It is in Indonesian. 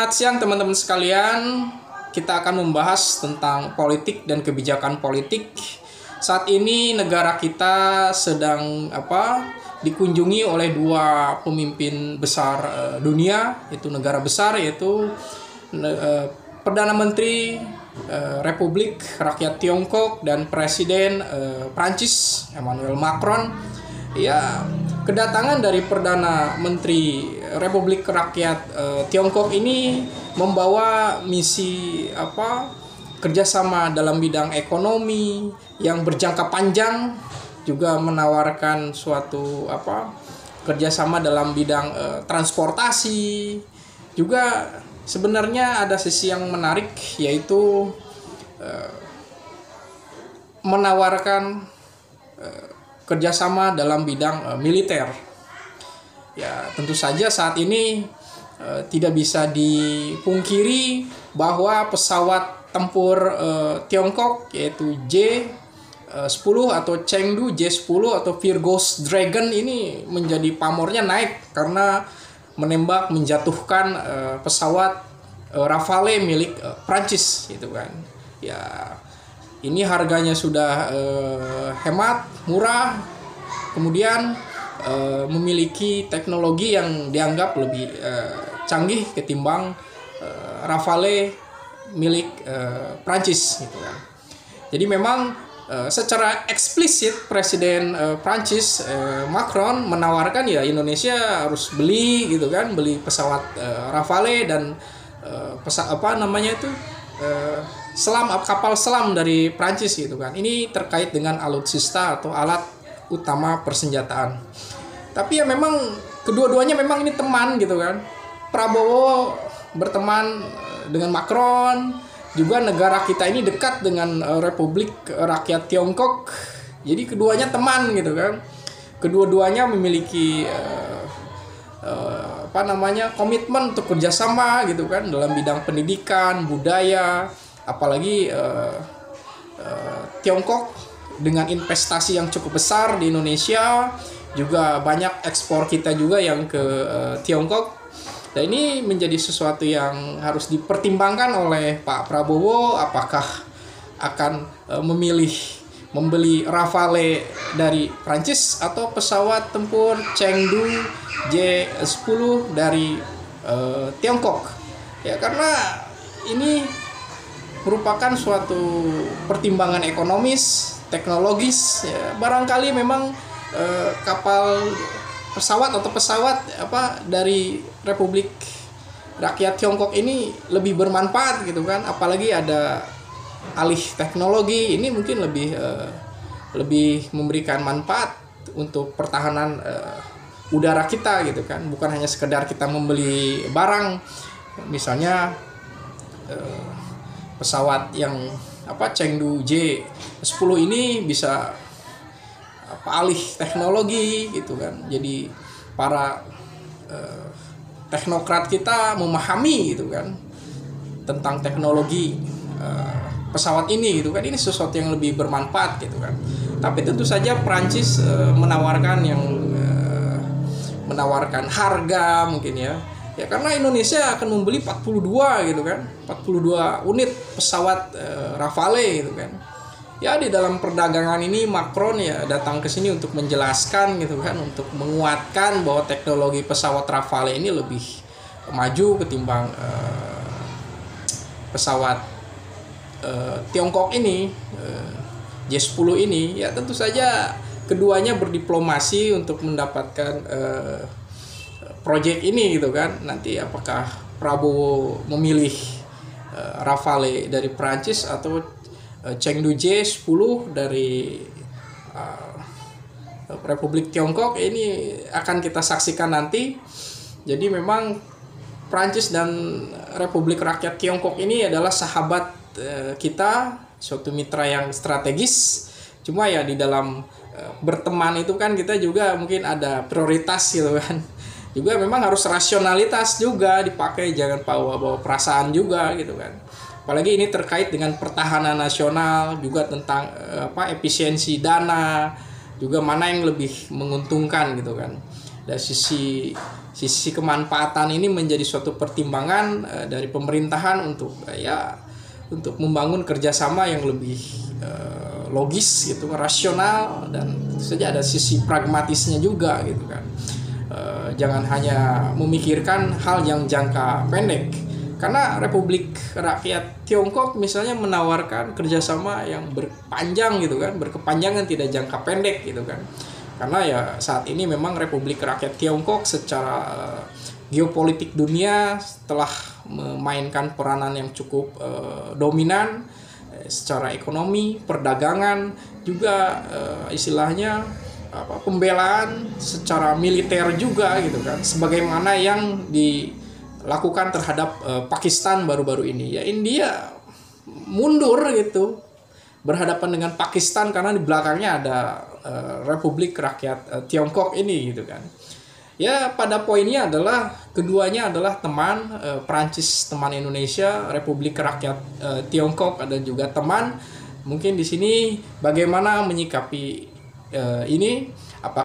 Selamat siang teman-teman sekalian. Kita akan membahas tentang politik dan kebijakan politik. Saat ini negara kita sedang dikunjungi oleh dua pemimpin besar dunia, itu negara besar, yaitu Perdana Menteri Republik Rakyat Tiongkok dan Presiden Prancis Emmanuel Macron. Ya, kedatangan dari Perdana Menteri Republik Rakyat Tiongkok ini membawa misi kerjasama dalam bidang ekonomi yang berjangka panjang, juga menawarkan suatu kerjasama dalam bidang transportasi. Juga sebenarnya ada sisi yang menarik, yaitu menawarkan kerjasama dalam bidang militer. Ya, tentu saja saat ini tidak bisa dipungkiri bahwa pesawat tempur Tiongkok, yaitu J-10 atau Chengdu J-10 atau Virgo's Dragon ini menjadi pamornya naik karena menembak menjatuhkan pesawat Rafale milik Prancis gitu kan. Ya, ini harganya sudah hemat, murah, kemudian memiliki teknologi yang dianggap lebih canggih ketimbang Rafale milik Prancis gitu kan. Jadi memang secara eksplisit Presiden Prancis Macron menawarkan ya Indonesia harus beli gitu kan, beli pesawat Rafale dan kapal selam dari Prancis gitu kan. Ini terkait dengan alutsista atau alat utama persenjataan. Tapi ya memang kedua-duanya memang ini teman gitu kan. Prabowo berteman dengan Macron, juga negara kita ini dekat dengan Republik Rakyat Tiongkok. Jadi keduanya teman gitu kan. Kedua-duanya memiliki komitmen untuk kerjasama gitu kan dalam bidang pendidikan, budaya. Apalagi Tiongkok dengan investasi yang cukup besar di Indonesia, juga banyak ekspor kita juga yang ke Tiongkok. Dan ini menjadi sesuatu yang harus dipertimbangkan oleh Pak Prabowo, apakah akan memilih membeli Rafale dari Prancis atau pesawat tempur Chengdu J-10 dari Tiongkok. Ya, karena ini merupakan suatu pertimbangan ekonomis, teknologis. Ya, barangkali memang pesawat dari Republik Rakyat Tiongkok ini lebih bermanfaat gitu kan, apalagi ada alih teknologi ini mungkin lebih memberikan manfaat untuk pertahanan udara kita gitu kan, bukan hanya sekedar kita membeli barang, misalnya pesawat yang Chengdu J-10 ini bisa alih teknologi gitu kan. Jadi para teknokrat kita memahami gitu kan tentang teknologi pesawat ini gitu kan. Ini sesuatu yang lebih bermanfaat gitu kan. Tapi tentu saja Prancis menawarkan harga mungkin ya. Ya, karena Indonesia akan membeli 42 gitu kan. 42 unit pesawat Rafale gitu kan. Ya, di dalam perdagangan ini Macron ya datang ke sini untuk menjelaskan gitu kan, untuk menguatkan bahwa teknologi pesawat Rafale ini lebih maju ketimbang pesawat Tiongkok ini, J-10 ini. Ya, tentu saja keduanya berdiplomasi untuk mendapatkan proyek ini gitu kan. Nanti apakah Prabowo memilih Rafale dari Prancis atau Chengdu J-10 dari Republik Tiongkok, ini akan kita saksikan nanti. Jadi memang Prancis dan Republik Rakyat Tiongkok ini adalah sahabat kita, suatu mitra yang strategis. Cuma ya di dalam berteman itu kan kita juga mungkin ada prioritas gitu kan. Juga memang harus rasionalitas juga dipakai, jangan bawa perasaan juga gitu kan. Apalagi ini terkait dengan pertahanan nasional, juga tentang efisiensi dana, juga mana yang lebih menguntungkan gitu kan. Dari sisi kemanfaatan ini menjadi suatu pertimbangan dari pemerintahan untuk untuk membangun kerjasama yang lebih logis gitu, rasional, dan tentu saja ada sisi pragmatisnya juga gitu kan. Jangan hanya memikirkan hal yang jangka pendek, karena Republik Rakyat Tiongkok misalnya menawarkan kerjasama yang berpanjang gitu kan, berkepanjangan, tidak jangka pendek gitu kan. Karena ya saat ini memang Republik Rakyat Tiongkok secara geopolitik dunia telah memainkan peranan yang cukup dominan secara ekonomi, perdagangan, juga istilahnya pembelaan secara militer juga gitu kan. Sebagaimana yang dilakukan terhadap Pakistan baru-baru ini, ya India mundur gitu berhadapan dengan Pakistan karena di belakangnya ada Republik Rakyat Tiongkok ini gitu kan. Ya pada poinnya adalah keduanya adalah teman, Perancis teman Indonesia, Republik Rakyat Tiongkok ada juga teman. Mungkin di sini bagaimana menyikapi ini? Apakah